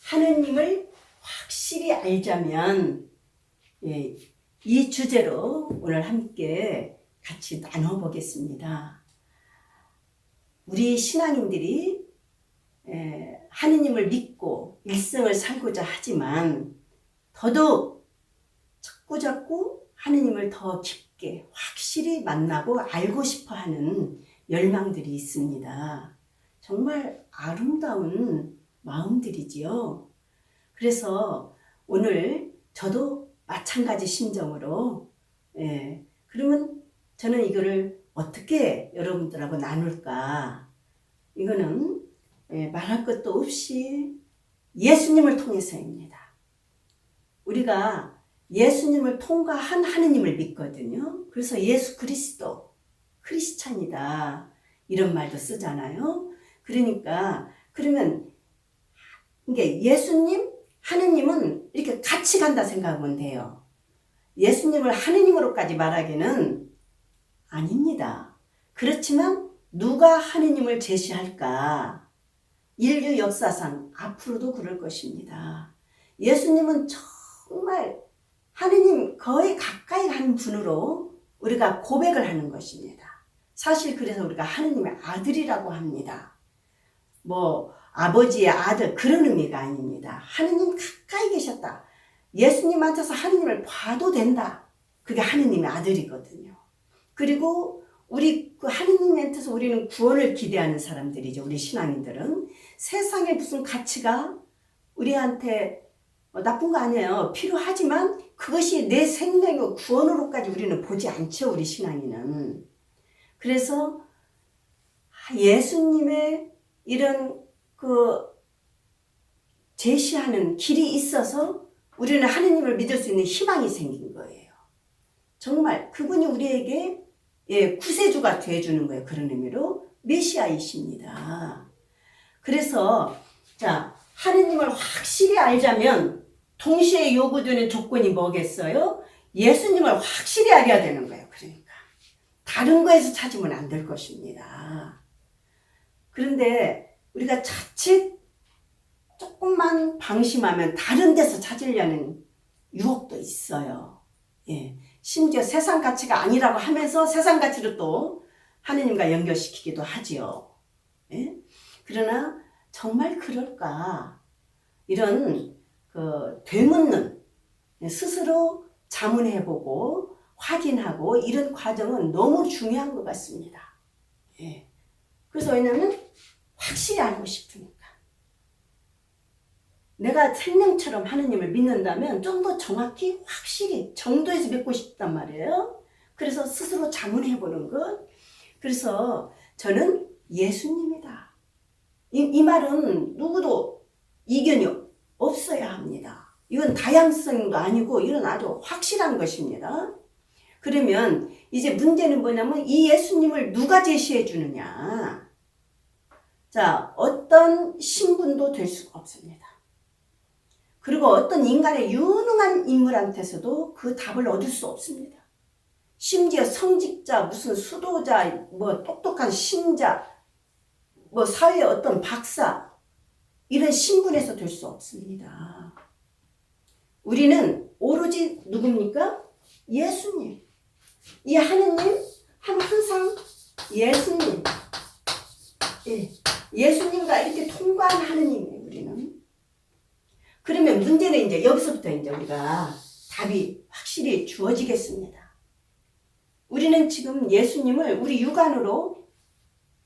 하느님을 확실히 알자면, 예, 이 주제로 오늘 함께 같이 나눠보겠습니다. 우리 신앙인들이 하느님을 믿고 일생을 살고자 하지만 더더욱 자꾸자꾸 하느님을 더 깊게 확실히 만나고 알고 싶어하는 열망들이 있습니다. 정말 아름다운 마음들이지요. 그래서 오늘 저도 마찬가지 심정으로 그러면 저는 이거를 어떻게 여러분들하고 나눌까? 이거는 말할 것도 없이 예수님을 통해서입니다. 우리가 예수님을 통과한 하느님을 믿거든요. 그래서 예수 그리스도, 크리스찬이다 이런 말도 쓰잖아요. 그러니까 그러면 이게 예수님, 하느님은 이렇게 같이 간다 생각하면 돼요. 예수님을 하느님으로까지 말하기는 아닙니다. 그렇지만 누가 하느님을 제시할까? 인류 역사상 앞으로도 그럴 것입니다. 예수님은 정말 하느님 거의 가까이 가는 분으로 우리가 고백을 하는 것입니다. 사실 그래서 우리가 하느님의 아들이라고 합니다. 뭐 아버지의 아들 그런 의미가 아닙니다. 하느님 가까이 계셨다. 예수님한테서 하느님을 봐도 된다. 그게 하느님의 아들이거든요. 그리고 우리 그 하느님한테서 우리는 구원을 기대하는 사람들이죠. 우리 신앙인들은 세상에 무슨 가치가 우리한테 나쁜 거 아니에요. 필요하지만 그것이 내 생명의 구원으로까지 우리는 보지 않죠. 우리 신앙인은. 그래서 예수님의 이런 그 제시하는 길이 있어서 우리는 하느님을 믿을 수 있는 희망이 생긴 거예요. 정말 그분이 우리에게 구세주가 되어주는 거예요. 그런 의미로 메시아이십니다. 그래서 자 하느님을 확실히 알자면 동시에 요구되는 조건이 뭐겠어요? 예수님을 확실히 알아야 되는 거예요. 그러니까 다른 거에서 찾으면 안 될 것입니다. 그런데 우리가 자칫 조금만 방심하면 다른 데서 찾으려는 유혹도 있어요. 심지어 세상 가치가 아니라고 하면서 세상 가치를 또 하느님과 연결시키기도 하지요. 그러나 정말 그럴까? 이런 되묻는 스스로 자문해보고 확인하고 이런 과정은 너무 중요한 것 같습니다. 그래서 왜냐하면 확실히 알고 싶으니까. 내가 생명처럼 하느님을 믿는다면 좀 더 정확히 확실히 정도에서 믿고 싶단 말이에요. 그래서 스스로 자문해보는 것. 그래서 저는 예수님이다. 이 말은 누구도 이견이 없어야 합니다. 이건 다양성도 아니고 이건 아주 확실한 것입니다. 그러면 이제 문제는 뭐냐면 이 예수님을 누가 제시해 주느냐. 자, 어떤 신분도 될 수가 없습니다. 그리고 어떤 인간의 유능한 인물한테서도 그 답을 얻을 수 없습니다. 심지어 성직자, 무슨 수도자, 뭐 똑똑한 신자, 뭐 사회의 어떤 박사 이런 신분에서 될 수 없습니다. 우리는 오로지 누굽니까? 예수님. 이 하느님 항상 예수님. 예수님과 이렇게 통과한 하느님이에요. 우리는. 그러면 문제는 이제 여기서부터 이제 우리가 답이 확실히 주어지겠습니다. 우리는 지금 예수님을 우리 육안으로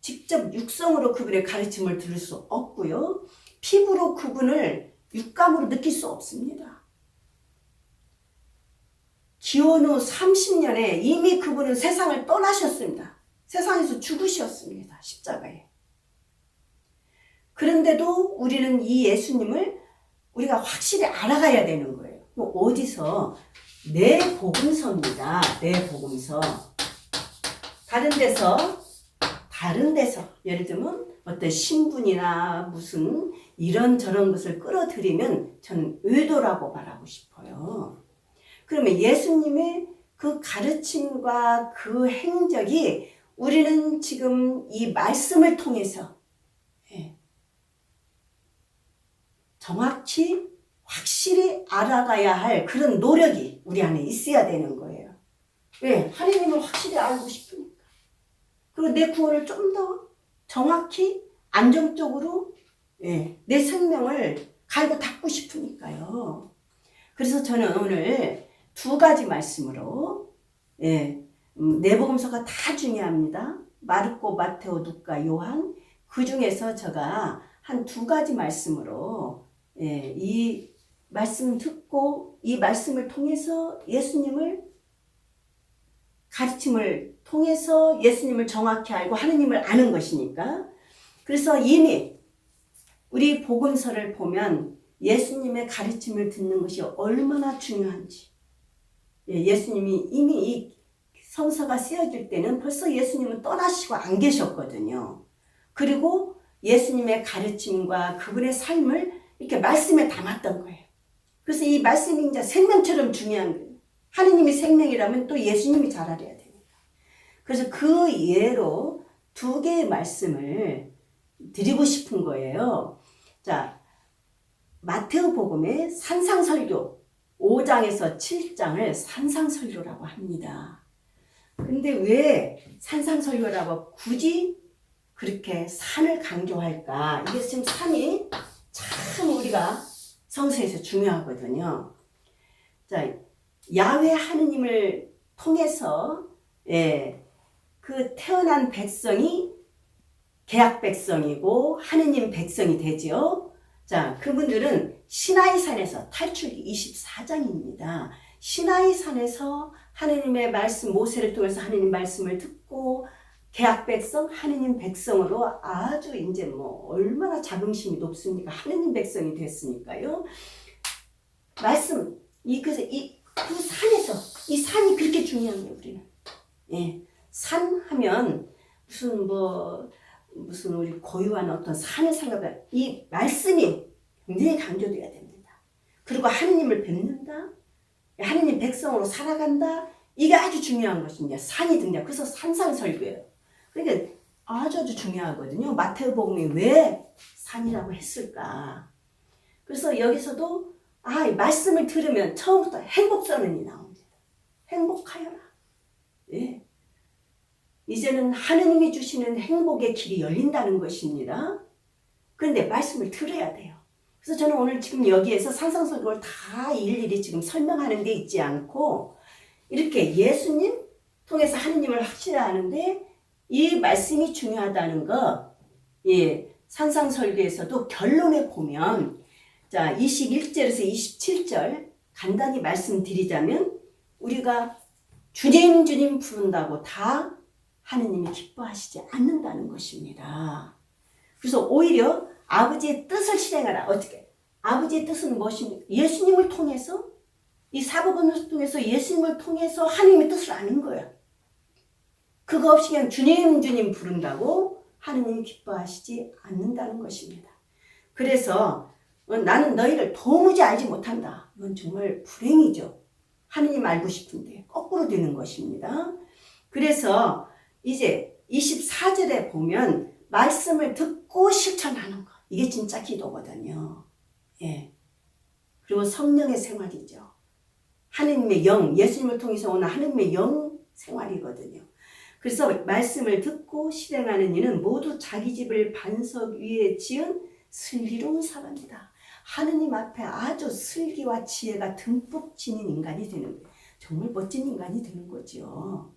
직접 육성으로 그분의 가르침을 들을 수 없고요. 피부로 그분을 육감으로 느낄 수 없습니다. 기원 후 30년에 이미 그분은 세상을 떠나셨습니다. 세상에서 죽으셨습니다. 십자가에. 그런데도 우리는 이 예수님을 우리가 확실히 알아가야 되는 거예요. 어디서? 내 복음서입니다. 내 복음서. 다른 데서 예를 들면 어떤 신분이나 무슨 이런저런 것을 끌어들이면 저는 의도라고 말하고 싶어요. 그러면 예수님의 그 가르침과 그 행적이 우리는 지금 이 말씀을 통해서 정확히 확실히 알아가야 할 그런 노력이 우리 안에 있어야 되는 거예요. 왜? 하나님을 확실히 알고 싶으니까. 그리고 내 구원을 좀 더 정확히 안정적으로 내 생명을 갈고 닦고 싶으니까요. 그래서 저는 오늘 두 가지 말씀으로 네 복음서가 다 중요합니다. 마르코, 마테오, 누가, 요한 그 중에서 제가 한 두 가지 말씀으로 이 말씀 듣고 이 말씀을 통해서 예수님을 가르침을 통해서 예수님을 정확히 알고 하느님을 아는 것이니까 그래서 이미 우리 복음서를 보면 예수님의 가르침을 듣는 것이 얼마나 중요한지 예수님이 이미 이 성서가 쓰여질 때는 벌써 예수님은 떠나시고 안 계셨거든요. 그리고 예수님의 가르침과 그분의 삶을 이렇게 말씀에 담았던 거예요. 그래서 이 말씀이 이제 생명처럼 중요한 거예요. 하느님이 생명이라면 또 예수님이 잘 알아야 됩니다. 그래서 그 예로 두 개의 말씀을 드리고 싶은 거예요. 자, 마테오 복음의 산상설교 5장에서 7장을 산상설교라고 합니다. 근데 왜 산상설교라고 굳이 그렇게 산을 강조할까? 이게 지금 산이 참 우리가 성서에서 중요하거든요. 자, 야훼 하느님을 통해서 그 태어난 백성이 계약 백성이고 하느님 백성이 되죠. 자, 그분들은 시나이산에서 탈출기 24장입니다. 시나이산에서 하느님의 말씀 모세를 통해서 하느님 말씀을 듣고 계약 백성, 하느님 백성으로 아주 이제 뭐 얼마나 자긍심이 높습니까? 하느님 백성이 됐으니까요. 말씀 그래서 그 산에서 이 산이 그렇게 중요한 거예요, 우리는. 산 하면 무슨 우리 고유한 어떤 산을 생각해 이 말씀이 굉장히 강조돼야 됩니다. 그리고 하느님을 뵙는다, 하느님 백성으로 살아간다. 이게 아주 중요한 것입니다. 산이 등장. 그래서 산상설교예요. 그러니까 아주 중요하거든요. 마태복음이 왜 산이라고 했을까? 그래서 여기서도 이 말씀을 들으면 처음부터 행복선언이 나옵니다. 행복하여라. 이제는 하느님이 주시는 행복의 길이 열린다는 것입니다. 그런데 말씀을 들어야 돼요. 그래서 저는 오늘 지금 여기에서 산상설교를 다 일일이 지금 설명하는 데 있지 않고 이렇게 예수님 통해서 하느님을 확실히 아는데 이 말씀이 중요하다는 거 산상설교에서도 결론에 보면 자 21절에서 27절 간단히 말씀드리자면 우리가 주님 부른다고 다 하느님이 기뻐하시지 않는다는 것입니다. 그래서 오히려 아버지의 뜻을 실행하라. 어떻게? 아버지의 뜻은 무엇입니까? 예수님을 통해서 이 사복음을 통해서 예수님을 통해서 하느님의 뜻을 아는 거예요. 그거 없이 그냥 주님 부른다고 하느님이 기뻐하시지 않는다는 것입니다. 그래서 나는 너희를 도무지 알지 못한다. 이건 정말 불행이죠. 하느님 알고 싶은데 거꾸로 되는 것입니다. 그래서 이제 24절에 보면 말씀을 듣고 실천하는 것. 이게 진짜 기도거든요. 그리고 성령의 생활이죠. 하느님의 영, 예수님을 통해서 오는 하느님의 영 생활이거든요. 그래서 말씀을 듣고 실행하는 이는 모두 자기 집을 반석 위에 지은 슬기로운 사람이다. 하느님 앞에 아주 슬기와 지혜가 듬뿍 지닌 인간이 되는 거예요. 정말 멋진 인간이 되는 거죠.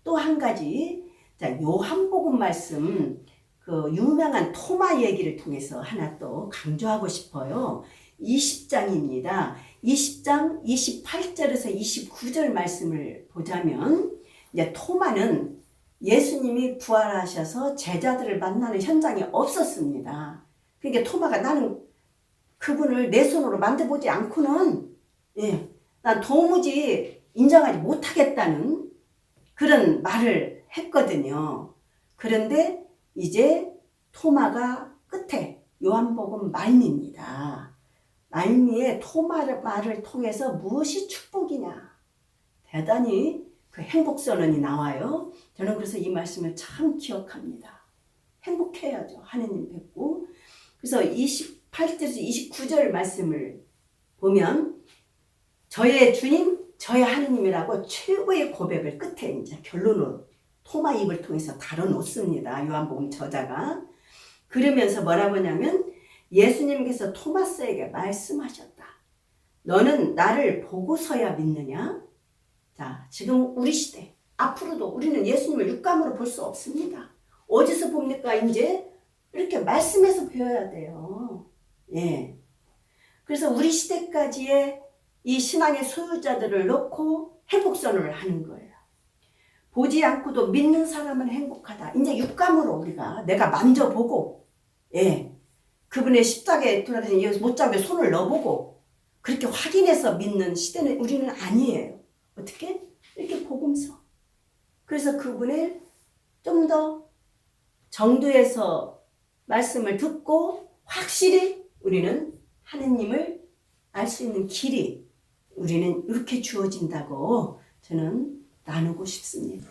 또 한 가지, 자, 요한복음 말씀, 그 유명한 토마 얘기를 통해서 하나 또 강조하고 싶어요. 20장입니다. 20장 28절에서 29절 말씀을 보자면 이제 토마는 예수님이 부활하셔서 제자들을 만나는 현장이 없었습니다. 그러니까 토마가 나는 그분을 내 손으로 만져보지 않고는 난 도무지 인정하지 못하겠다는 그런 말을 했거든요. 그런데 이제 토마가 끝에 요한복음 말미입니다. 말미에 토마의 말을 통해서 무엇이 축복이냐. 대단히 그 행복선언이 나와요. 저는 그래서 이 말씀을 참 기억합니다. 행복해야죠. 하느님 뵙고. 그래서 8절에서 29절 말씀을 보면 저의 주님, 저의 하느님이라고 최고의 고백을 끝에 이제 결론을 토마 입을 통해서 다뤄놓습니다. 요한복음 저자가. 그러면서 뭐라고 하냐면 예수님께서 토마스에게 말씀하셨다. 너는 나를 보고서야 믿느냐? 자, 지금 우리 시대, 앞으로도 우리는 예수님을 육감으로 볼 수 없습니다. 어디서 봅니까? 이제 이렇게 말씀에서 배워야 돼요. 예. 그래서 우리 시대까지의 이 신앙의 소유자들을 놓고 회복선언을 하는 거예요. 보지 않고도 믿는 사람은 행복하다. 이제 육감으로 우리가 내가 만져보고, 예. 그분의 십자가에 돌아가신 못자국에 손을 넣어보고, 그렇게 확인해서 믿는 시대는 우리는 아니에요. 어떻게? 이렇게 복음서. 그래서 그분의 좀 더 정도에서 말씀을 듣고 확실히 우리는 하느님을 알 수 있는 길이 우리는 이렇게 주어진다고 저는 나누고 싶습니다.